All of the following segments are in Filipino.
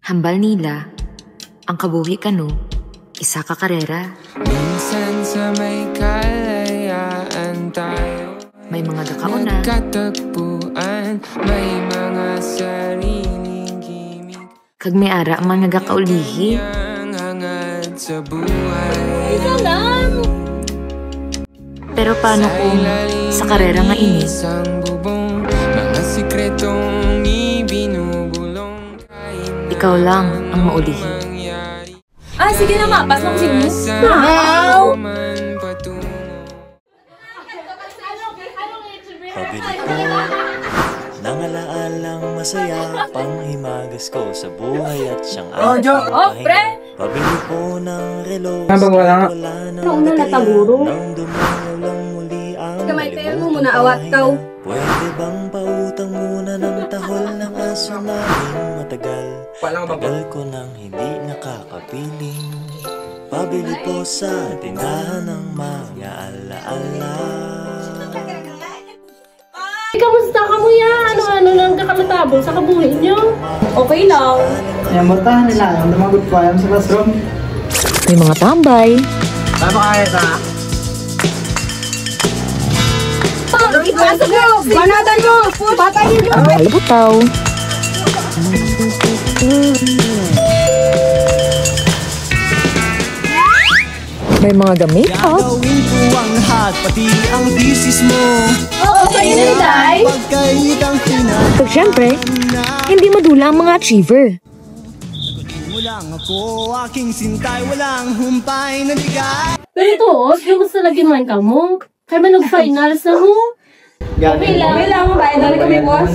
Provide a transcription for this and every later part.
Hambal nila, ang kabuhi kano, isa ka karera. Minsan sa may kalayaan tayo, may mga dakauna, nagkatagpuan, may mga sariling gimik. Kag may ara man nagakaulihi. Hangad sa buhay. Isa lang! Pero paano kung sa karera nga ini? Isang bubong, mga sikretong ibinubulong. Ikaw lang ang maulihi. Ah, sige na, mapas lang si Miss. Wow! Pabili po ng alaalang masaya, panghimagas ko sa buhay at siyang aking pre! Pabili po ng relo, wala nang Una nataguro. nang dumayo lang muli ang Kamay tayo mo limutan muna, ko. awat kaw. Pwede bang pautang muna ng tahol ng aso namin matagal? Tagal ko nang hindi nakakapiling. Pabili po sa tindahan ng mga alaala. Kamusta ka mo yan? Ano lang kakalatabol sa kabuhay niyo? Okay lang. Yan, matahan nila. Ang dumagot pa yan sa classroom. May mga tambay. Tama kaya sa? Ipasok mo! Banatan mo! Patayin mo! Malabutaw. May mga gamit pa. Gagawin ko ang lahat, pati ang thesis mo. Okay na, Day! Pagkait ang Pag syempre, hindi madula ang mga achiever. mo lang ako, aking sintay, walang humpay na bigay. Pero ito, yung gusto lagi man ka mo. Kaya man nag-finals na mo. Okay lang mo bayad. Dali kami, boss.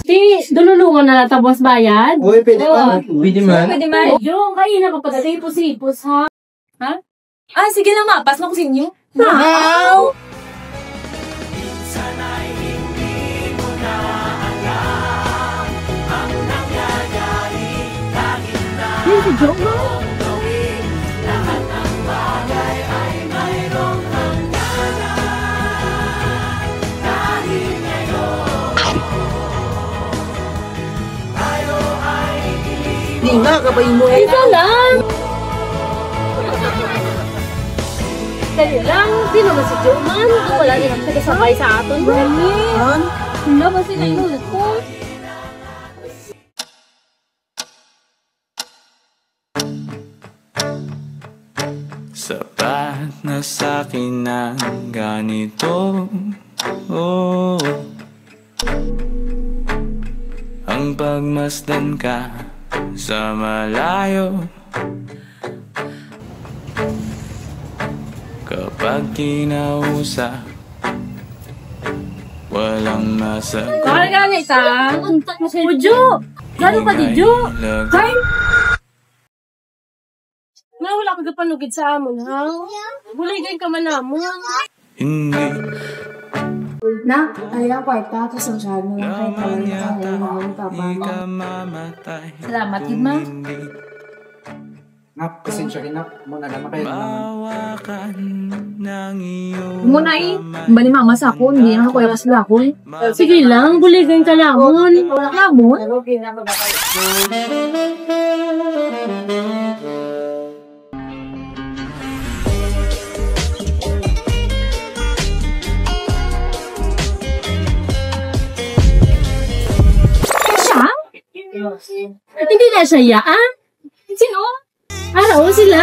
Di, dululungan na natabos bayad. Uy, pwede ba? Pwede man. Pwede man. Yung, kaina ka pa dati, ipos-ipos, ha? Ha? Ah, sige lang, mapas na ko sa inyo. Wow! Yan si Joe, no? Di nga, kapain mo. Isa lang! Dali lang, sino ba si Joe man? Wala din ang tagasabay sa aton. Wala ba sila inulit ko? Sapat na sa'kin ang ganito. Oh. Ang pagmasdan ka sa malayo. Kapag kinausap, walang masagot. Bakit ka nga isa? Ujo! Gano'n pa di Jo? Kay? Nga wala ka kapanugid sa amon, ha? Buligay ka man namon. Hindi Na, ayaw kwarta, tapos ang syado na lang kayo naman pala yata yung di ka mamatay. Salamat, Gidma. Hindi Nap, pasensya rin nap. Muna naman kayo naman. bawakan ng iyong Muna eh, bali mama sa ako, hindi na ako yung sila ako eh. Sige lang, buligay ka lamon. Lamon? Siya? Hindi na siya yaan? Sino? Araw sila.